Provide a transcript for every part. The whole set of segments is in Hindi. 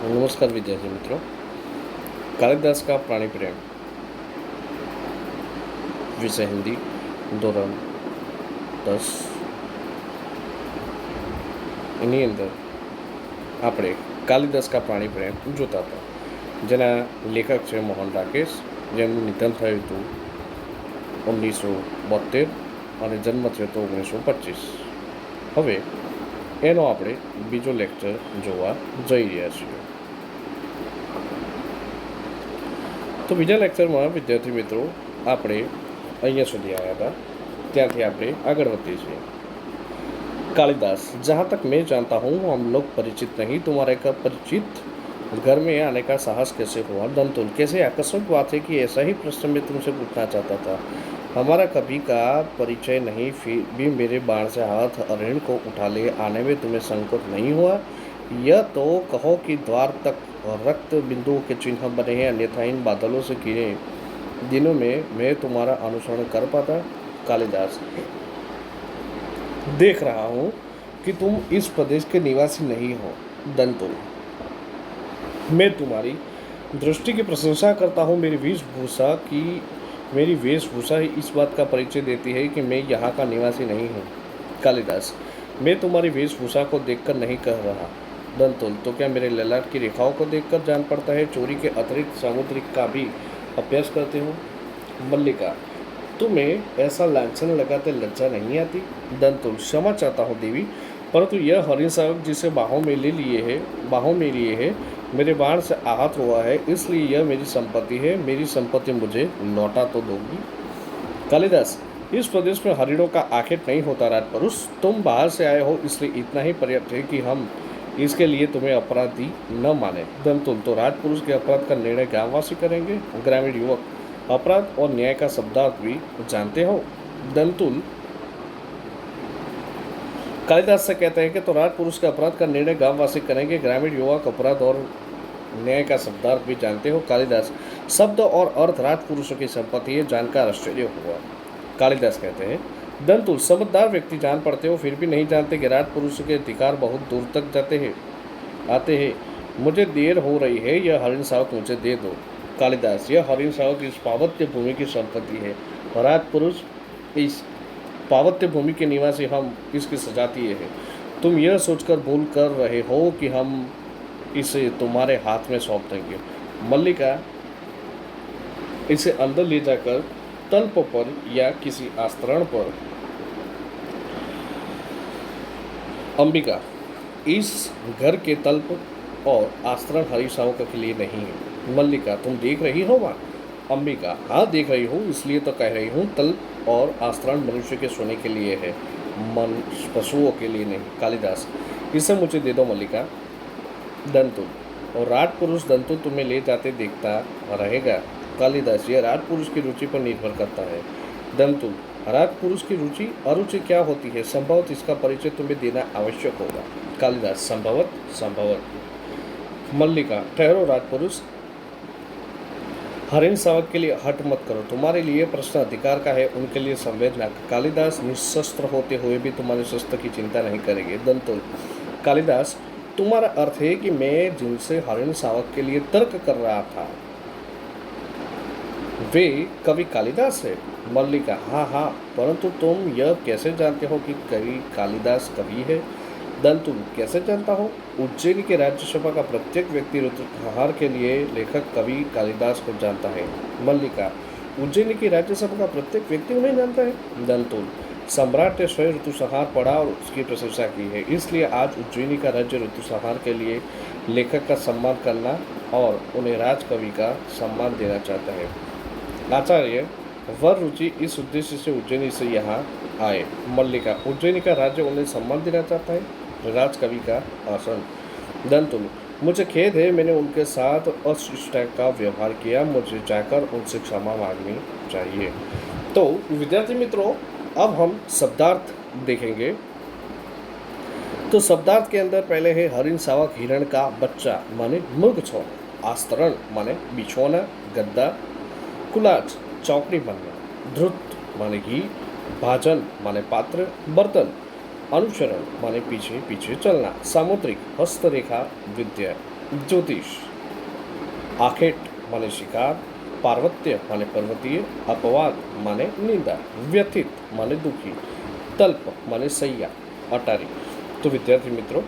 नमस्कार विद्यार्थी मित्रों, कालिदास का प्राणी प्रेम विषय हिंदी ધોરણ 10 એની અંદર આપણે કાલિદાસ કા પ્રાણી પ્રેમ જોતા હતા, જેના લેખક છે મોહન રાકેશ, જેમનું નિધન થયું હતું 1972 અને જન્મ થયો હતો 1925. હવે એનો આપણે બીજો લેક્ચર જોવા જઈ રહ્યા છીએ. तो बीजा लेक्चर में विद्यार्थी मित्रों आपणे अहींया सुधी आव्या हता, त्यांथी आपणे आगळ वधीए छीए. कालिदास, जहाँ तक मैं जानता हूँ हम लोग परिचित नहीं. तुम्हारे का परिचित घर में आने का साहस कैसे हुआ? दंतुल, कैसे आकस्मिक बात है कि ऐसा ही प्रश्न मैं तुमसे पूछना चाहता था. हमारा कभी का परिचय नहीं, फिर भी मेरे बाण से हाथ अरिण को उठा ले आने में तुम्हें संकोच नहीं हुआ? यह तो कहो कि द्वार तक रक्त बिंदुओं के चिन्ह बने हैं, अन्यथा इन बादलों से घिरे दिनों में मैं तुम्हारा अनुसरण कर पाता. कालिदास, देख रहा हूँ कि तुम इस प्रदेश के निवासी नहीं हो. दंतुल, मैं तुम्हारी दृष्टि की प्रशंसा करता हूँ. मेरी वेशभूषा ही इस बात का परिचय देती है कि मैं यहाँ का निवासी नहीं हूँ. कालिदास, मैं तुम्हारी वेशभूषा को देखकर नहीं कह रहा. दंतुल, तो क्या मेरे ललाट की रेखाओं को देखकर जान पड़ता है? चोरी के अतिरिक्त सामुद्रिक का भी अभ्यास करते हो? मल्लिका, तुम्हें ऐसा लांछन लगाते लज्जा नहीं आती? दंतुल, क्षमा चाहता हूँ देवी, परंतु यह हरिण साहब जिसे बाहों में लिए है मेरे बाण से आहत हुआ है, इसलिए यह मेरी संपत्ति है. मेरी संपत्ति मुझे लौटा तो दोगी? कालिदास, इस प्रदेश में हरिणों का आखेट नहीं होता राजपुरुष. तुम बाहर से आए हो, इसलिए इतना ही पर्याप्त है कि हम इसके लिए तुम्हें अपराधी न माने. दंतुल, तो राजपुरुष के अपराध का निर्णय ग्रामवासी करेंगे. ग्रामीण युवक, अपराध और न्याय का शब्दार्थ भी जानते हो? दंतुल कालिदास से कहते हैं कि तो राजपुरुष के अपराध का निर्णय ग्रामवासी करेंगे. ग्रामीण युवक अपराध और न्याय का शब्दार्थ भी जानते हो? कालिदास, शब्द और अर्थ राजपुरुषों की संपत्ति है, जानकर आश्चर्य हुआ. कालिदास कहते हैं, दंतुल, समझदार व्यक्ति जान पड़ते हो, फिर भी नहीं जानते कि राजपुरुष के अधिकार बहुत दूर तक आते हैं. मुझे देर हो रही है, यह हरिण सावक मुझे दे दो. कालिदास, यह हरिण सावक इस पावत्य भूमि की संपत्ति है. राजपुरुष इस पावत्य भूमि के निवासी, हम इसकी सजातीय है. तुम यह सोचकर भूल कर रहे हो कि हम इसे तुम्हारे हाथ में सौंप देंगे. मल्लिका, इसे अंदर ले जाकर तल्प पर या किसी आस्तरण पर. अंबिका, इस घर के तल्प और आस्तरण हरि सावक के लिए नहीं है. मल्लिका, तुम देख रही हो वहाँ? अंबिका, हाँ देख रही हूँ, इसलिए तो कह रही हूँ. तल्प और आस्तरण मनुष्य के सोने के लिए है, मन पशुओं के लिए नहीं. कालिदास, इसे मुझे दे दो. मल्लिका. दंतुल, और राजपुरुष दंतुल तुम्हें ले जाते देखता रहेगा. कालिदास, यह राजपुरुष की रुचि पर निर्भर करता है. दंतुल, राजपुरुष की रुचि अरुचि क्या होती है? संभवत इसका परिचय तुम्हें देना आवश्यक होगा. कालिदास, संभवत. मल्लिका, ठहरो राजपुरुष, हरिण सावक के लिए हट मत करो. तुम्हारे लिए प्रश्न अधिकार का है, उनके लिए संवेदना. कालिदास, निशस्त्र होते हुए भी तुम्हारे शस्त्र की चिंता नहीं करेंगे. दंतुल, कालिदास, तुम्हारा अर्थ है कि मैं जिनसे हरिण सावक के लिए तर्क कर रहा था वे कवि कालिदास है? मल्लिका, हाँ, परंतु तुम यह कैसे जानते हो कि कवि कालिदास कवि है? दंतुल, कैसे जानता हो? उज्जैन के राज्यसभा का प्रत्येक व्यक्ति ऋतुसंहार के लिए लेखक कवि कालिदास को जानता है. मल्लिका, उज्जैन की राज्यसभा का प्रत्येक व्यक्ति उन्हें जानता है? दंतुल, सम्राट ने स्वयं ऋतुसंहार पढ़ा और उसकी प्रशंसा की है, इसलिए आज उज्जैनी का राज्य ऋतुसंहार के लिए लेखक का सम्मान करना और उन्हें राजकवि का सम्मान देना चाहता है. आचार्य, वर रुचि इस उद्देश्य से उज्जैनी से यहाँ आए. मल्लिका, उज्जैनी का राज्य उन्हें सम्मान देना चाहता है, राजकवि का आसन. दंतुल, मुझे खेद है, मैंने उनके साथ अशिष्ट का व्यवहार किया. मुझे जाकर उनसे क्षमा मांगनी चाहिए. तो विद्यार्थी मित्रों, अब हम शब्दार्थ देखेंगे. तो शब्दार्थ के अंदर पहले है हरिण सावक, हिरण का बच्चा माने मृगछौर. आस्तरण माने बिछौना, गद्दा. कुलाच, चौकड़ी बनना. धृत माने घी. भाजन माने पात्र, बर्तन. अनुचरण माने पीछे पीछे चलना. सामुद्रिक, हस्तरेखा विद्या. ज्योतिष। आखेट माने शिकार, पार्वत्य माने पर्वतीय, अपवाद माने निंदा, व्यथित माने दुखी, तल्प माने सैया, अटारी। तो विद्यार्थी मित्रों,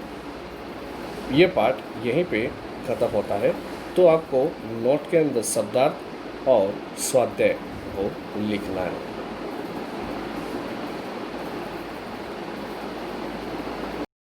ये पाठ यहीं पे खत्म होता है। तो आपको नोट के अंदर शब्दार्थ और स्वाध्याय को लिखना है।